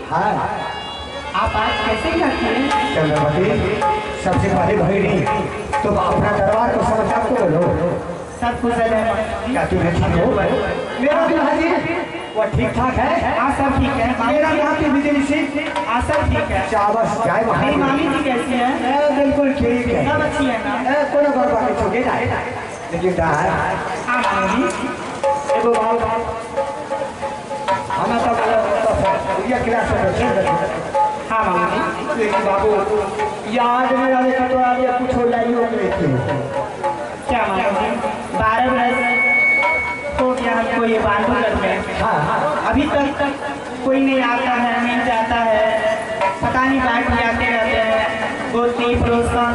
हाँ आप आज कैसे क्या किए? चंद्रवती, सबसे पहले भैरी तुम अपना दरबार को समाचार को बोलो। सब कुशल है। क्या तुम ठीक हो? मेरा दूल्हा जी वो ठीक ठाक है? हाँ सब ठीक है। मेरा यहाँ की बिजली से हाँ सब ठीक है। चावल चाय मेरी मामी जी कैसी है? बिल्कुल ठीक है। सब अच्छी है ना? कोनो गड़बड़ नहीं छोड़े जाए लेकिन दार हाँ मामी जी। एगो बात हमें तो ये क्लास में बैठे। हाँ मामी जी। लेकिन बाबू याद में आने का तो आगे कुछ हो लाइनों में थे। क्या मामी जी? 12 बरस हो गया हमको ये बांधो घर में। हाँ अभी तक कोई नहीं आता है, नहीं जाता है। पता नहीं बाहर जाते रहते हैं। गोती पड़ोसन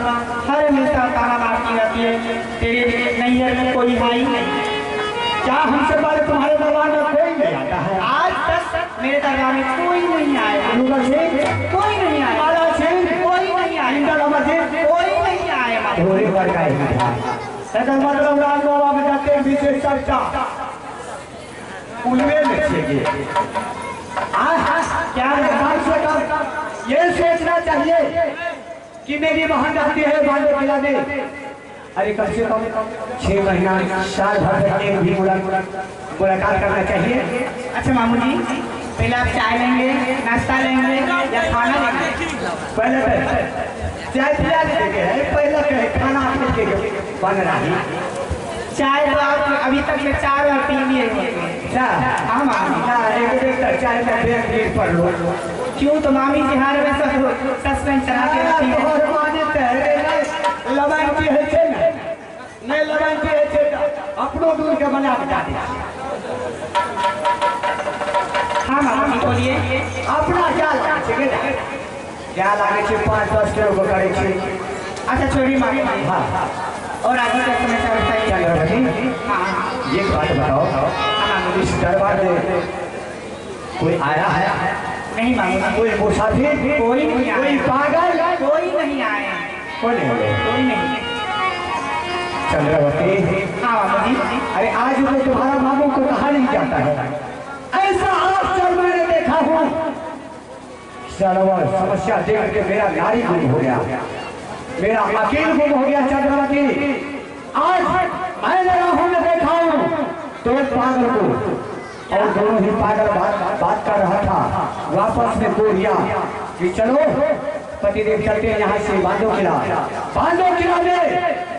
हर हमेशा ताना मारती रहती है, तेरे नैहर में कोई है ही नहीं। क्या हमसे पहले तुम्हारे दरबार में कोई नहीं आता है? आज तक मेरे दरबार में कोई नहीं आया। कोई नहीं आया। कोई नहीं आया। कोई नहीं आया। थोड़ी बार का ही था। मतलब राज बाबा में जाते विशेष चर्चा उनमें लिखेंगे। क्या ये सोचना चाहिए कि मेरी बहन जाती है बांधो खिलाने। अरे कम से कम 6 महीना साल भर तक एक भी मुलाकात करना चाहिए। अच्छा मामू जी, पहले आप चाय लेंगे, नाश्ता लेंगे या खाना लेंगे? पहले चाय पिला देंगे, पहले खाना आपके बन रहा है। चाय तो आप अभी तक में 4 बार पी लिए होंगे। हाँ मामी। चाय का ब्रेक पर लो। क्यों? तो मामी जी हार में सब सस्पेंस चला के रखी है। अपनो दूर के बना बता दे। हाँ मामी बोलिए। अपना क्या लागे छे? क्या लागे छे? 5-10 किलो को करे छे। अच्छा छोड़ी मामी। हाँ और आगे का समाचार बताइए। हाँ ये बात बताओ, इस दरबार में कोई आया है? नहीं मामी। कोई मुसाफिर? कोई नहीं आया। कोई पागल? कोई नहीं आया। कोई नहीं। चंद्रवती, हाँ मामी जी। अरे आज वो तुम्हारा मामू को कहा नहीं जाता है? ऐसा अवसर मैंने देखा हूँ। समस्या देख के मेरा नारी गुम हो गया, मेरा वकील गुम हो गया। चंद्रवती, आज मैंने राहों में देखा हूँ तो पागल को, और दोनों ही पागल बात कर रहा था वापस में कोरिया कि चलो पतिदेव चलते हैं यहाँ से बांधो किला में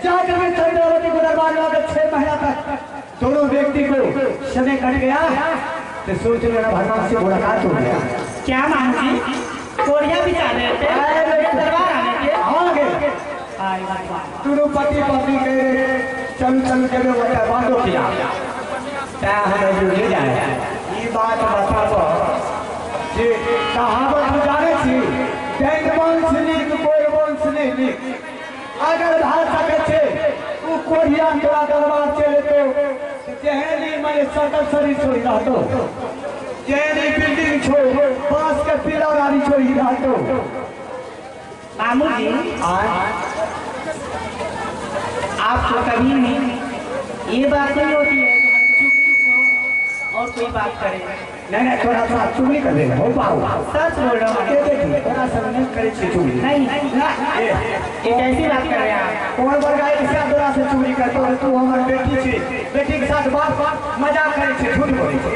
जाकर में चंद्रवती को दरबार में 6 महीना तक दोनों व्यक्ति को समय कट गया तो सोच लेना भगवान से मुलाकात हो गया। क्या माम जी? कोरिया भी जा रहे थे दरबार आने के? दोनों पति पत्नी के चल के बांधो किला हमें जो ले जाए। ये बात बताओ जे कहावत जाने थी, दैत वंश नीक कोई वंश नहीं। अगर भाग सके थे वो कोरिया तोरा दरबार चले तो जहनी मैंने सकल शरीर छोड़ी रहा तो जहनी बिल्डिंग छोड़ बांस के पीला गाड़ी छोड़ी रहा तो। मामू जी आप तो कभी नहीं, ये बात नहीं होती है और कोई बात करे। नहीं थोड़ा सा चुगली कर लेना हो पाओ। सच बोल रहा हूँ। थोड़ा सा नहीं करे चुगली। नहीं ये कैसी बात कर रहे हैं आप? कौन वर्गा के साथ थोड़ा से चुगली करते हो? तू हमारी बेटी के साथ बात मजाक करे छे, झूठ बोले छे।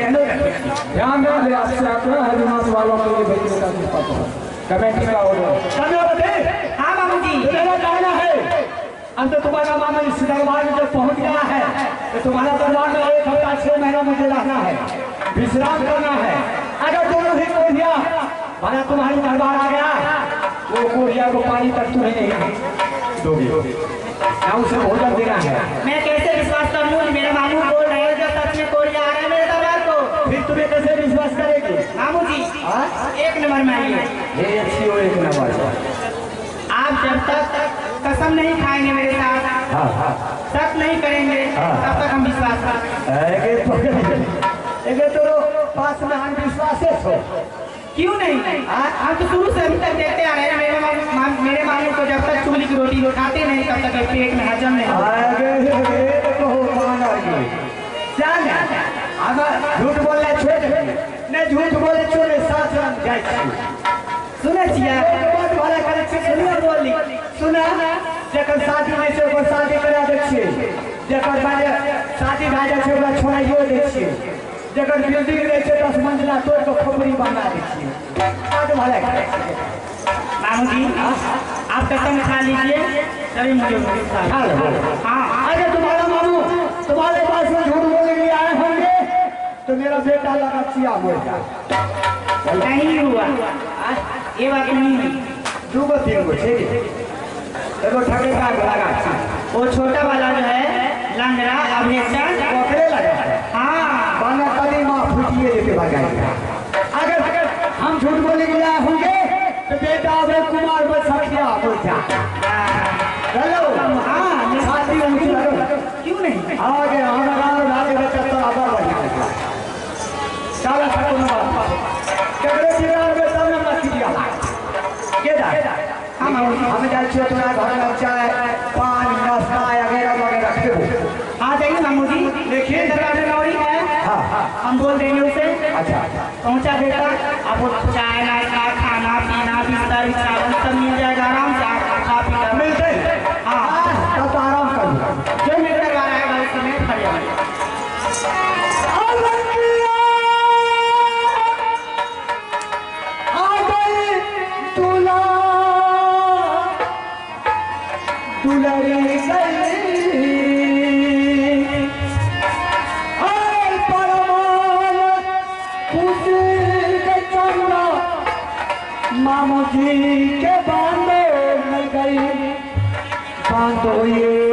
ध्यान दें आपसे आपका हरिमास वालों के लिए भेजने का निष्पत्ति है कमेटी का ऑर्डर। चंद्रवती, हाँ मामू जी। मेरा कहना है अब तो तुम्हारा मामा इस दरबार में जब पहुंच गया है तो तुम्हारा दरबार में 1 हफ्ता 6 महीना मुझे रहना है, विश्राम करना है। अगर दोनों ही कोरिया माना तुम्हारी दरबार आ गया वो कोरिया को पानी तक तुम्हें नहीं दोगे ना, उसे भोजन देना है। मैं कैसे विश्वास कर लूँ? मेरे मामू बोल रहे हैं जब सच में कोरिया आ रहा है मेरे दरबार को, फिर तुम्हें कैसे विश्वास करेगी? मामू जी 1 नंबर में आइए। ये अच्छी हो 1 नंबर। आप जब तक कसम नहीं खाएंगे मेरे साथ, सच नहीं करेंगे, तब तक हम विश्वास करेंगे। तो पास में हम विश्वास हो क्यों नहीं? हम तो शुरू से अभी तक देखते आ रहे हैं मेरे मामू को जब तक चूल्हे की रोटी खाते नहीं तब तक पेट में हजम नहीं। झूठ बोलना छोड़, नहीं झूठ बोले छोड़े साथ आश्रम जाए सुने छियै बात भला करे छै सुनिए बोली सुना जकर शादी नहीं छै ओकर शादी करा दै छियै जकर माने शादी भए जाइ छै ओकरा छोड़ाइयो दै छियै जकर बिल्डिंग नहीं छै 10 मंजिला तोड़ के खोपड़ी बना दै छियै बात भला करे मामू जी आप कसम खा लीजिए तभी मुझे खा लो हाँ अरे तुम्हारा मामू तुम्हारे पास में झूठ बोलने के लिए आए होंगे तो मेरा बेटा लगा चिया बोलता नहीं हुआ ये बात नहीं हुई दो को तीन को ठीक देखो ठगे का लगा वो छोटा वाला जो है लंगड़ा अभिनेता पकड़े लगा हाँ बाना कली माँ फूटिए लेके भागाएगा अगर हम झूठ बोलने के लिए आए होंगे तो बेटा अभय कुमार बस सखिया बोलता हेलो हाँ शादी ऊंची लगो क्यों नहीं आगे हमारा राज बच्चा तो आबाद बढ़िया साला सकुन बात कगरे बिरार में तब में मत दिया के दा हम जाए छो तोरा घर में चाय पान नाश्ता वगैरह वगैरह रखो हाँ जाइए मामू जी देखिए दरवाजे लौड़ी है हाँ हम बोल देंगे उसे अच्छा पहुंचा देगा आपको चाय नाश्ता खाना पीना बिस्तर बिछावन सब मिल जाएगा आराम से आप खा पी कर मिलते हाँ तब तो आराम कर जो मेरे घर आएगा उस समय खड़े होंगे दुलरी मामू जी के बांधो न गई बांधो ये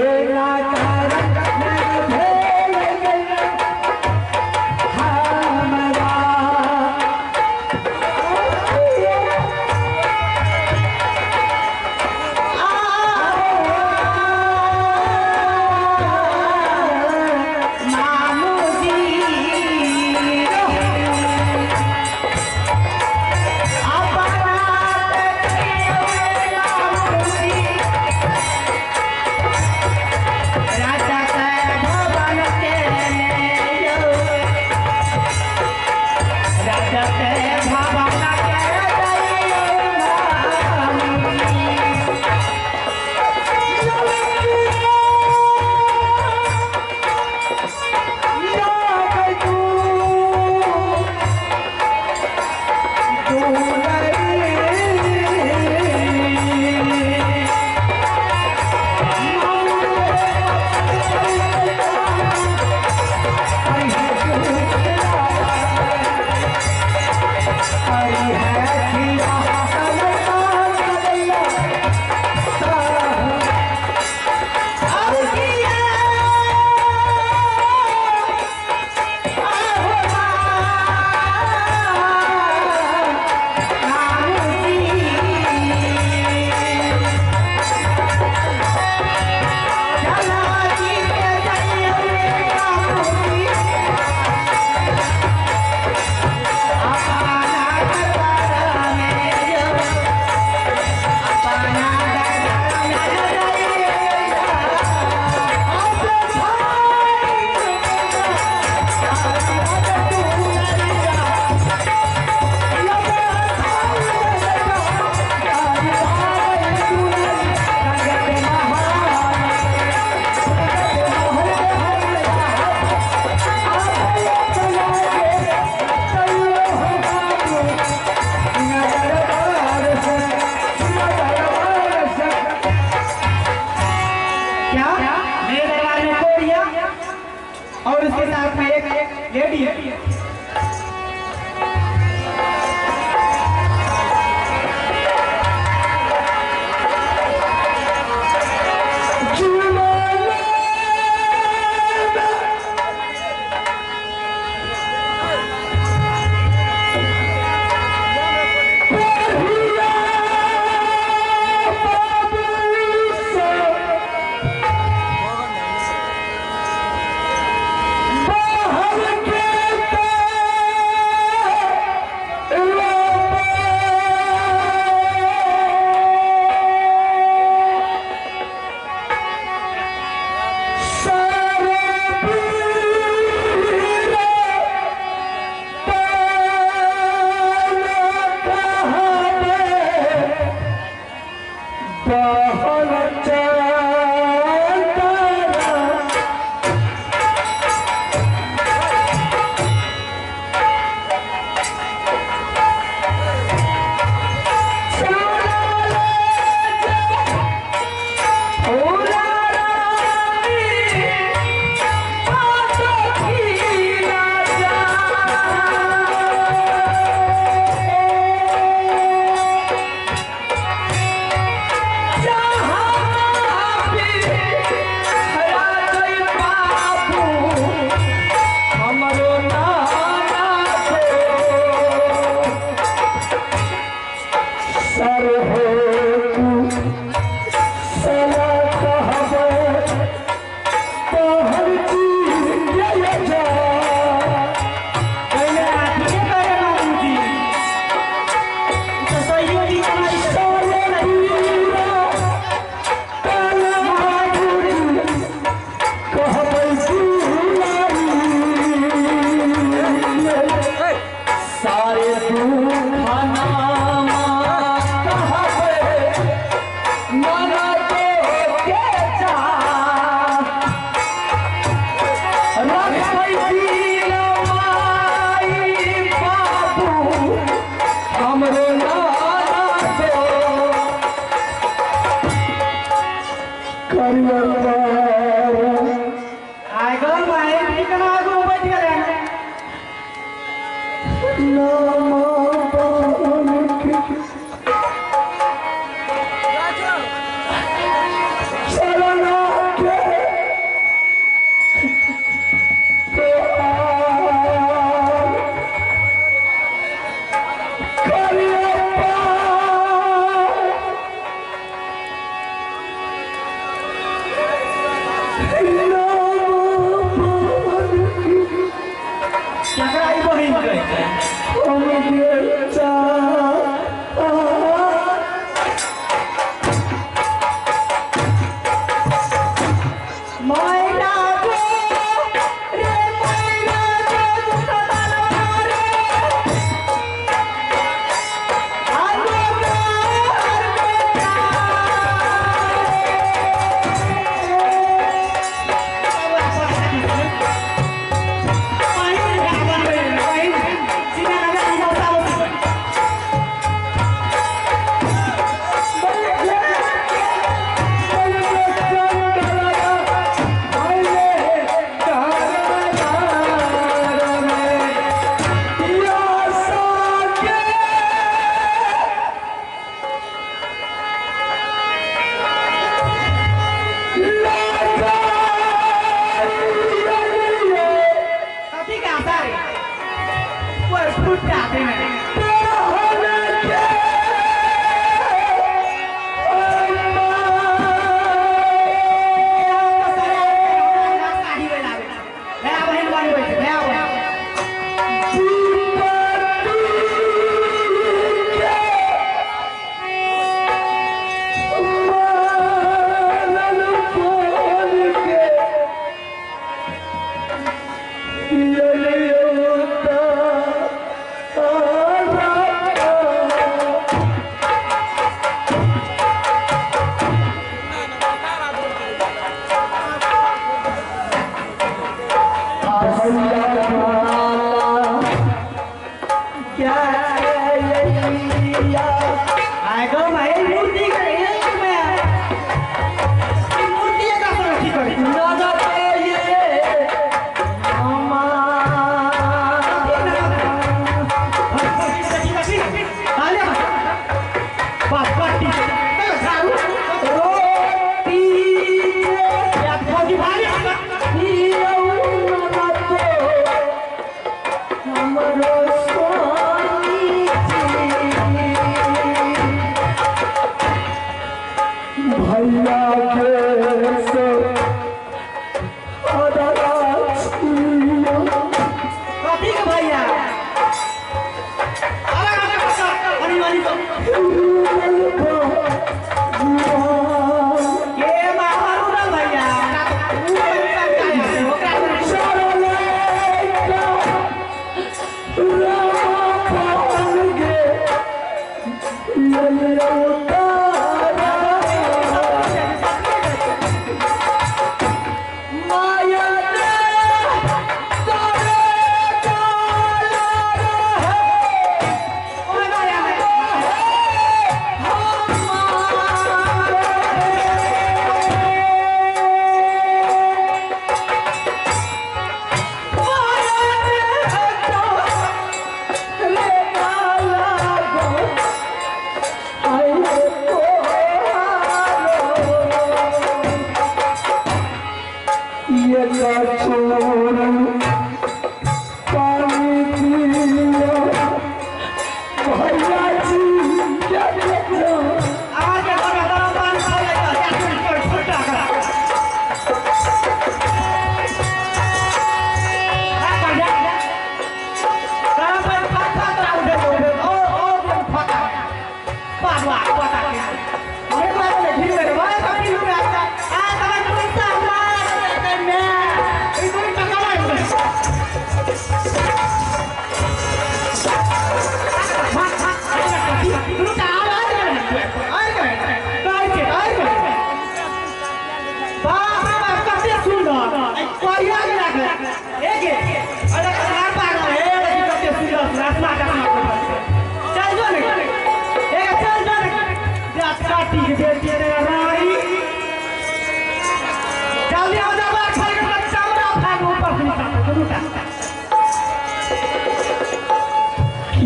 I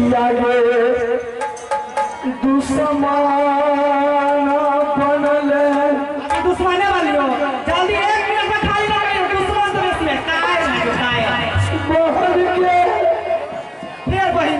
किया गे दुश्मन बनल अभी दुश्मने वाली हो जल्दी 1 मिनट में खाली रहो दुश्मन तो इसमें काय बहर के फिर बहिन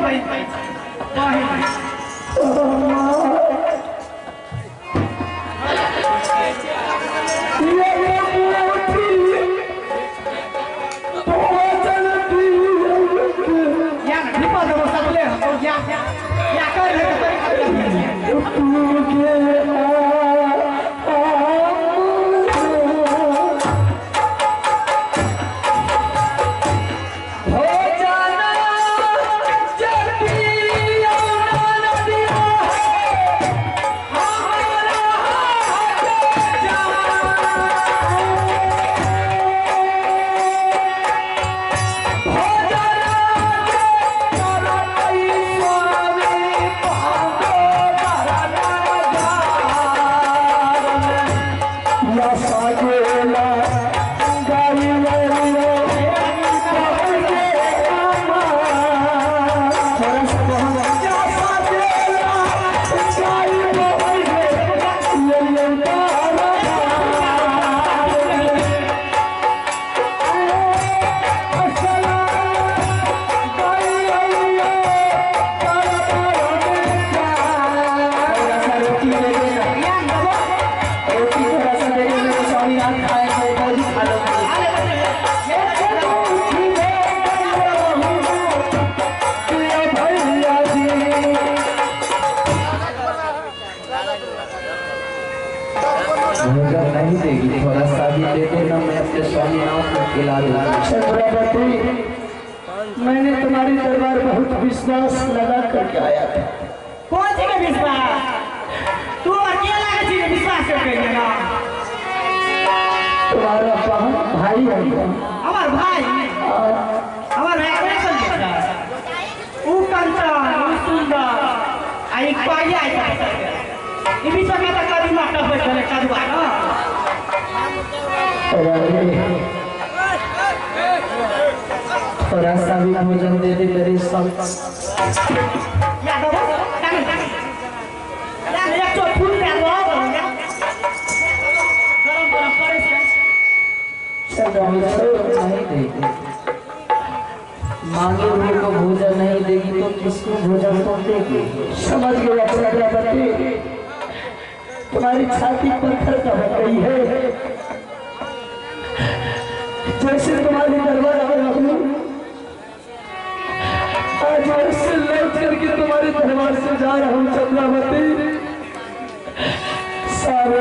नहीं देगी, थोड़ा सा भी दे देना, मैं अपने स्वामीनाथ को खिला दूंगा। चंद्रावती, मैंने तुम्हारी दरबार बहुत विश्वास लगा करके आया था। कौन सी का विश्वास? तू अकेला का चीज विश्वास करके ना तुम्हारा भाई है हमार भाई कैसे दिखता है? वो कंचन, वो सुंदर, आई पाई आई ये बीच में तो कभी माता बैठ चले कदवा ना थोड़ा सा भी भोजन दे दे मेरे सब या दो या एक तो फूल पे दो गरम करे से नहीं देगी, मांगे हुए को भोजन नहीं देगी तो किसको भोजन तो देगी? समझ गया चंद्रावती, तुम्हारी छाती पत्थर का हो गई है। जैसे तुम्हारी दरबार आया हूँ आज वैसे लौट करके तुम्हारे दरबार से जा रहा हूँ चंद्रावती। सारे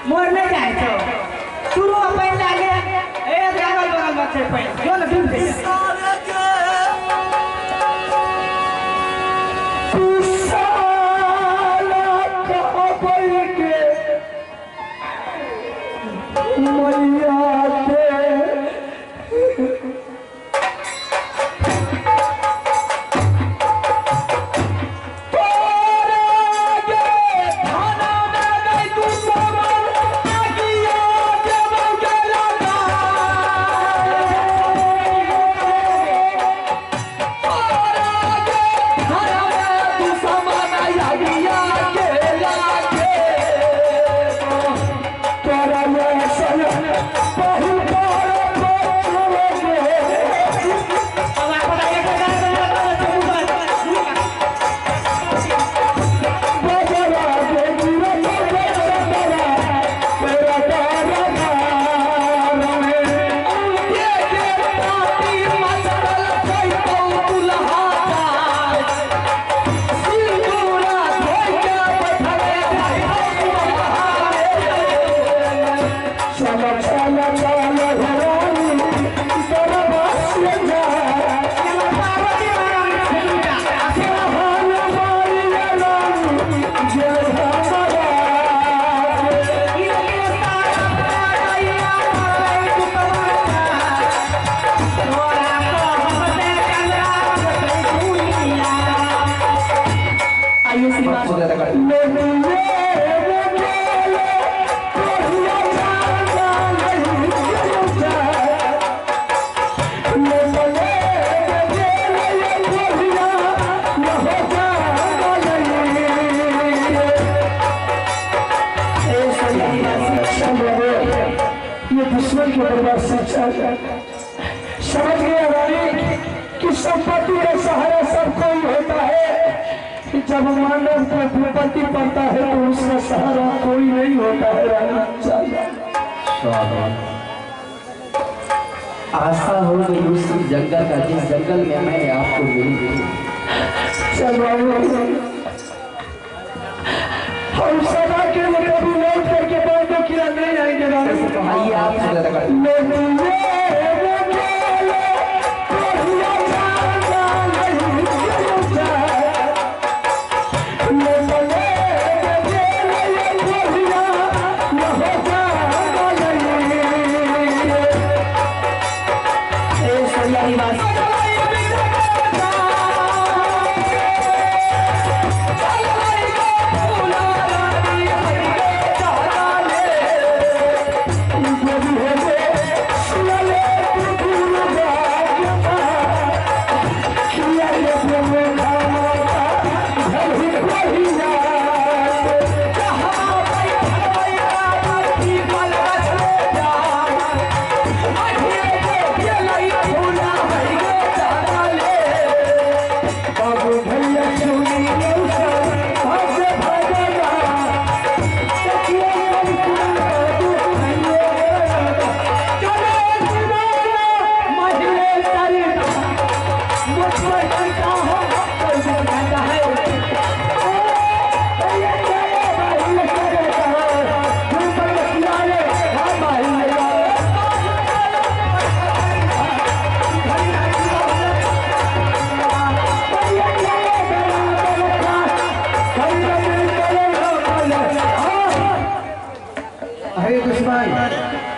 मोरने जाए तो शुरू अपन लागे ए जागल बगल बच्चे पे जो न दिन पे ज्यादा कर ये दुश्मन के दरबार से समझ गया रानी कि संपत्ति का सहारा सब कोई होता है, जब मानव को विपत्ति पड़ता है तो उसका सहारा कोई नहीं होता है रानी। आशा हो गई उस जंगल का जिस जंगल में मैंने आपको मिली। हम सदा के लिए कभी लौट करके बातों की नहीं आएंगे रानी। आइए आप ज्यादा कर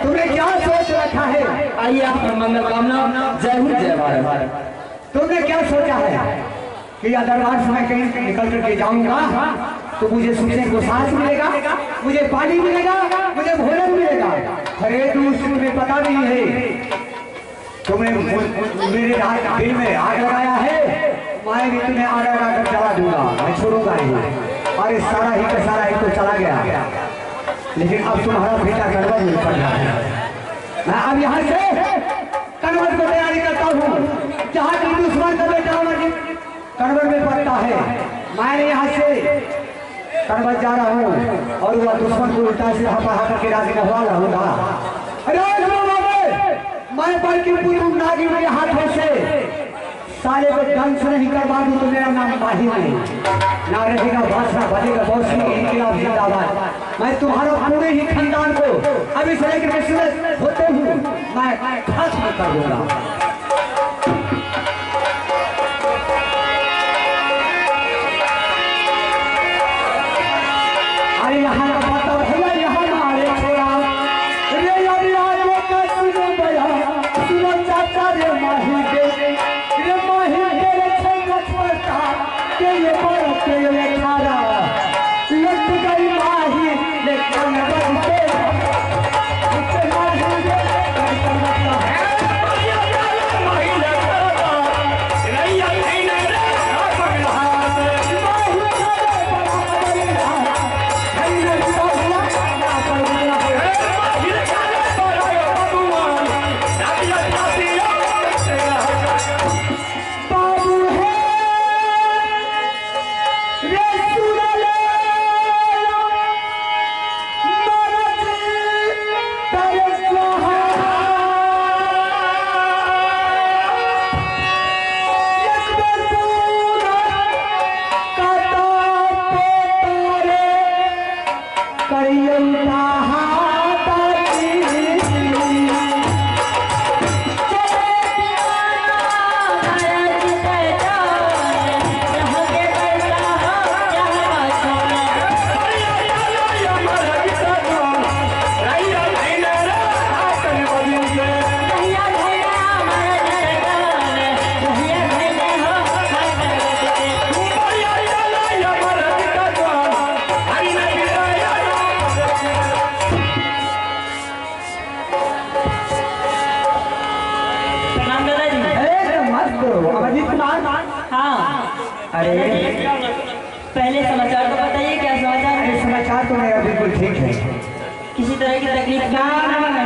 तुमने क्या सोच रखा है? आइए आप मंगल कामना। जय हिंद जय भारत। तुमने क्या सोचा है कि या दरबार से मैं कहीं निकल करके जाऊंगा तो मुझे सोचने को सांस मिलेगा, मुझे पानी मिलेगा, मुझे भोजन मिलेगा। अरे तुम्हें पता नहीं है, तुमने मेरे दिल में आग लगाया है, मैं भी तुम्हें आग लगा कर जला दूंगा, मैं छोड़ूंगा नहीं। और सारा ही का सारा ही तो चला गया, लेकिन अब तुम्हारा बेटा कन्वर में पड़ रहा है। मैं अब यहाँ से कन्वर को तैयारी करता हूँ, जहाँ की दुश्मन का बेटा कन्वर में पड़ता है। मैं यहाँ से कन्वर जा रहा हूँ और वह दुश्मन को उल्टा से हपा करके राजी नहवा रहूंगा। अरे मैं पर के पूरी नागिन के हाथों से साले को ढंग से नहीं करवा दूं तो मेरा नाम माही नहीं, ना रहेगा बादशाह, बनेगा बौसी, इनकलाब जिंदाबाद। मैं तुम्हारा पूरे ही खानदान को अभी से लेकर सूरज होते हूँ मैं खत्म कर दूंगा। अरे यहाँ बात भैया यहाँ मारे छोड़ा रे यार का सुनो भैया, सुनो चाचा रे माही के रे माही के छंगत पड़ता के ये बड़ के ये खारा लट गई माही ले कन्वर के माही के हाँ। अरे पहले समाचार तो बताइए, क्या समाचार है? अरे समाचार तो मेरा बिल्कुल ठीक है, किसी तरह की तकलीफ ना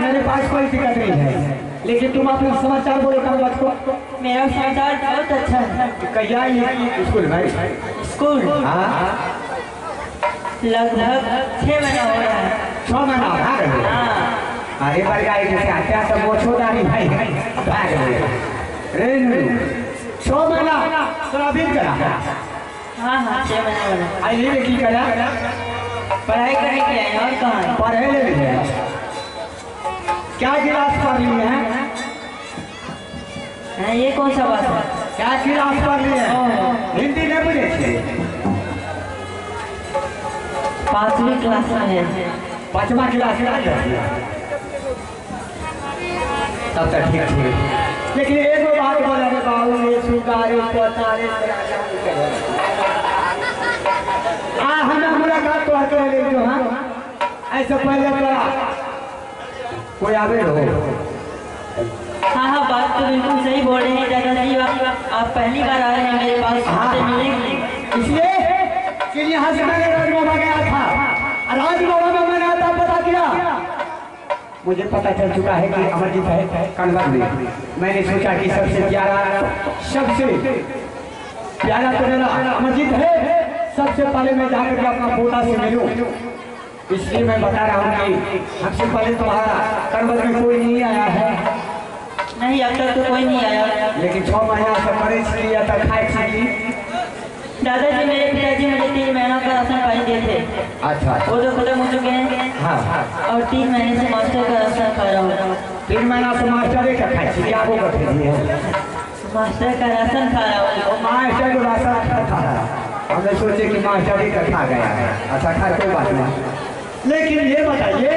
मेरे पास कोई दिक्कत नहीं है, लेकिन तुम अपना समाचार बोलो कागज को। मेरा समाचार बहुत अच्छा है। कहिया ये स्कूल भाई? स्कूल हाँ लगभग 6 महीना हो रहा है। 6 महीना भाग गए। हाँ। अरे बड़का जैसे आत्या सब मोछोदारी भाई भाग गए रे नू 6 महीना तोरा बीत गया। हाँ हाँ 6 महीना हो रहा है। आई ये की करा पढ़ाई करने के लिए और कहाँ है? पढ़े ले रहे क्या गिलास पढ़ लिए हैं? हाँ, ये कौन सा बात है? क्या गिलास पढ़ लिए हैं? हिंदी नहीं बुझे छे? 5वीं क्लास में है। 5वां क्लास में तब तक ठीक ठीक, लेकिन एक बात बोला रे बाबू ये सुगारे पोतारे हमें मुलाकात तो कर ले जो। हाँ ऐसे पहले बड़ा कोई आवे हो। हाँ हाँ, बात तो बिल्कुल सही बोल रहे हैं दादाजी। आप पहली बार आ रहे हैं मेरे पास, हमसे मिलने के लिए। इसलिए कि यहाँ से मैंने राजबाबा गया था, राजबाबा में मैंने आता पता किया, मुझे पता चल चुका है कि अमरजीत है कन्वर में। मैंने सोचा कि सबसे प्यारा तो मेरा अमरजीत है, सबसे पहले मैं जाकर के अपना पोता से मिलूं। इसलिए मैं बता रहा हूँ कि हमसे पहले तुम्हारा कन्वर में कोई नहीं आया है। नहीं, अब तक तो कोई नहीं आया, लेकिन 6 महीना से परेश लिया था खाए खाई। दादाजी मेरे पिताजी मुझे 3 महीना का राशन पानी दिए थे। अच्छा वो तो खत्म हो चुके हैं। हाँ और 3 महीने से मास्टर का राशन खा रहा हूँ। 3 महीना से मास्टर का खाई क्या वो करते हैं? मास्टर का राशन खा रहा हूँ। मास्टर को राशन खा रहा, हमने सोचे कि मास्टर ही का खा गया है। अच्छा खा कोई बात नहीं, लेकिन ये बताइए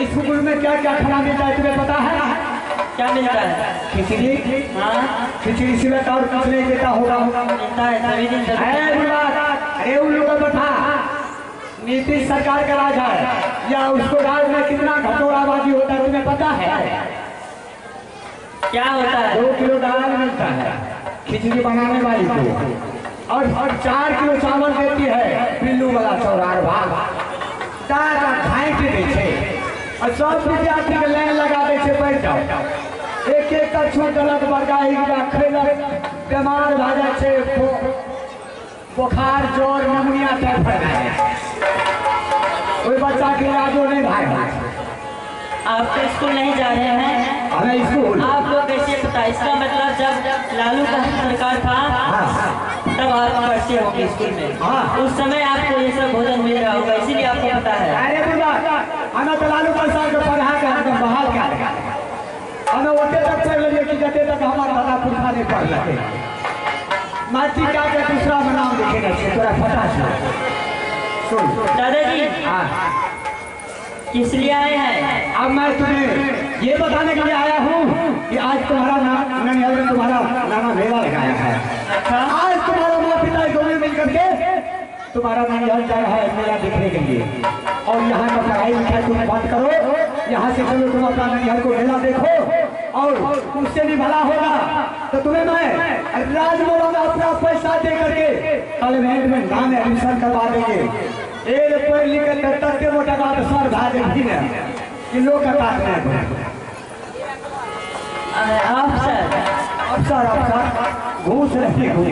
स्कूल में क्या क्या खाना मिलता है तुम्हें पता है? क्या मिलता है? खिचड़ी। हाँ खिचड़ी सिवा और कुछ नहीं देता होगा। मिलता है सभी दिन। अरे उन लोगों को बता, नीतीश सरकार का राज है या उसको राज में कितना घटोराबाजी होता है तुम्हें पता है? क्या होता है? 2 किलो दाल मिलता है खिचड़ी बनाने वाली को, और 4 किलो चावल देती है पिल्लू वाला चौरार भाग खाए के दे। और सब विद्यार्थी के लाइन लगा दे बैठ जाओ, एक एक का छूट गलत बरगाही खेलक बीमार भा जाए, बुखार जोर नमुनिया टाइप फट जाए, कोई बच्चा के इलाजो नहीं भाई। आप तो स्कूल नहीं जा रहे हैं? हमें स्कूल आपको कैसे पता? इसका मतलब जब लालू का सरकार था तब आप पढ़ते होंगे स्कूल में। उस समय आपको ये सब भोजन मिल रहा होगा, इसीलिए आपको पता है। अरे बुढ़ा हमें तो लालू प्रसाद को पढ़ा के हमें बहाल क्या हमें ओटे तक पढ़ लिए कि जते तक हमारा दादा पुरखा नहीं पढ़ लगे माटी क्या के दूसरा में नाम लिखे ना तोरा पता है। सुन दादाजी किस लिए आए हैं? अब मैं तुम्हें ये बताने के लिए आया हूँ कि आज तुम्हारा ननिहाल में तुम्हारा नाना मेला लगाया है। अच्छा, आज तुम्हारा माँ पिता दोनों मिलकर के तुम्हारा ननिहाल जा रहा है मेला देखने के लिए, और यहाँ का पढ़ाई लिखाई तुम बंद करो, यहाँ से चलो तुम अपना ननिहाल को मेला देखो, और उससे भी भला होगा तो तुम्हें मैं राजमोला में अपना पैसा दे करके कॉन्वेंट में नाम एडमिशन करवा देंगे। एक पढ़ लिख कर तत्ते मोटा बात सर भाग भी ना कि लोग का बात नहीं। अफसर अफसर घूस रही घूस।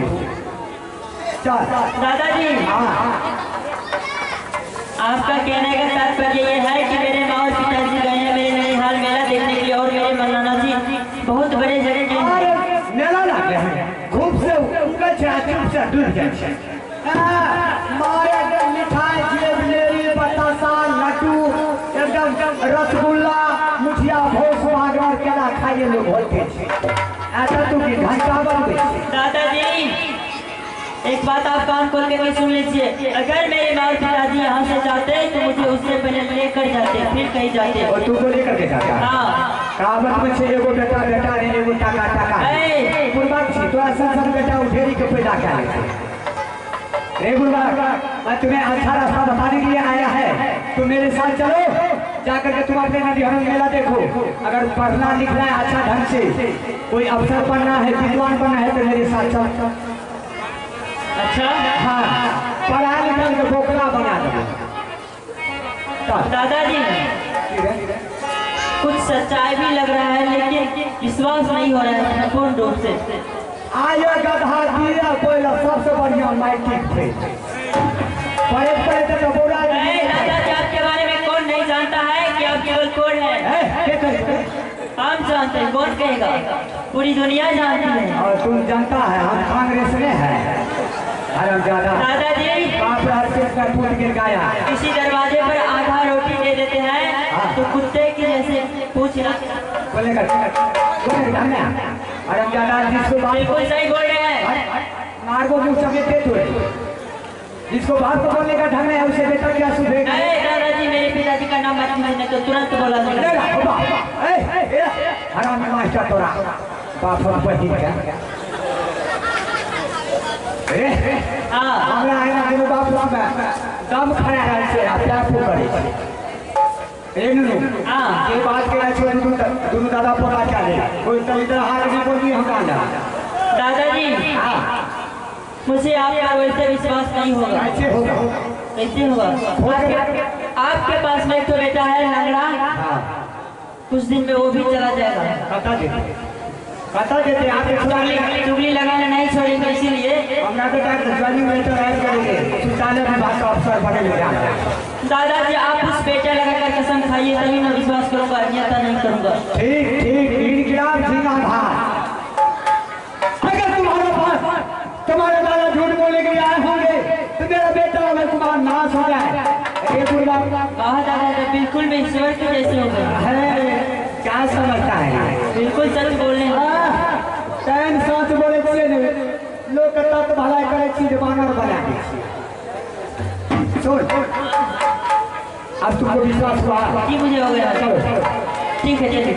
चल दादाजी आपका कहने का तात्पर्य ये है कि मेरे माँ और पिताजी गए हैं मेरे ननिहाल मेला देखने के लिए, और मेरे नाना जी बहुत बड़े जड़े मेला लगे हैं खूब से ऊपर चूप से डूब जाए मारे मिठाई जिलेबी बतासा लड्डू एकदम रसगुल्ला मुठिया भोज भागवर केला खाइए लोग होते ऐसा तू की घंटा बन गई। दादाजी एक बात आप कान खोल के सुन लीजिए, अगर मेरे माँ पिताजी यहाँ से जाते तो मुझे उससे पहले लेकर जाते फिर कहीं जाते। और तू को लेकर के जाता? हाँ। काबत में से एगो बेटा बेटा रे एगो टाका टाका गुरबात छी तो ऐसा सब बेटा उठेरी के पैदा क्या लेते रे गुरबात। मैं तुम्हें अच्छा रास्ता बताने के लिए आया है, तुम मेरे साथ चलो, जाकर के तुम अपने ननिहाल मेला देखो। अगर पढ़ना लिखना है अच्छा ढंग से, कोई अफसर बनना है विद्वान बनना है तो मेरे साथ चल। अच्छा हाँ पढ़ा लिखा के बोकरा बना दे दादाजी कुछ सच्चाई भी लग रहा है लेकिन विश्वास नहीं हो रहा है पूर्ण रूप से। आया गधा दिया कोयला सबसे बढ़िया मैट्रिक थे पढ़े पढ़े तो बोला दादाजी आपके बारे में कौन नहीं जानता है कि आप केवल कौन है? हम जानते हैं, कौन कहेगा? पूरी दुनिया जानती है। और तुम जानता है हम कांग्रेस में है दादाजी टूट गिर गया किसी दरवाजे पर आधा रोटी दे देते हैं तो कुत्ते के जैसे पूछना बोलेगा बिल्कुल सही बोल रहे हैं। मार्गो जो समेटे तो जिसको बात को बोलने का ढंग है उसे बेटा क्या सुधेगा? दादाजी मेरे पिताजी का नाम मत लीजिए तो तुरंत बोला हरामी मास्टर तोरा बाप बही क्या हमरा आना के बाप में दम खड़ा है से प्यार करे एनु ये बात के रहे दोनों दादा पोता चले कोई तो इधर हाथ नहीं बोली हम गाना दादाजी मुझे आप पर वैसे विश्वास नहीं होगा। कैसे होगा? कैसे होगा? आपके पास में तो बेटा है लंगड़ा, कुछ दिन में वो भी चला जाएगा। कता देते आप चुगली लगाना नहीं छोड़ेंगे इसीलिए हमरा बेटा जवानी में तो राज करेंगे सुल्ताने में बात का अवसर बने मिला। दादाजी आप उस बेटा लगाकर कसम खाइए तभी मैं विश्वास करूंगा, अन्यथा नहीं करूंगा। ठीक ठीक इनकलाब जिंदाबाद। अगर तुम्हारे पास तुम्हारे दादा झूठ बोलने के लिए आए होंगे तो मेरा बेटा अगर तुम्हारा नाश हो जाए कहा दादा बिल्कुल भी ईश्वर के जैसे हो गए। क्या समझता है? बिल्कुल सच बोलने टाइम सच बोले बोले लोग कहता तो भलाई करे चीज बानर बना दे। छोड़ अब तुमको विश्वास हुआ कि मुझे हो गया। ठीक है चलिए।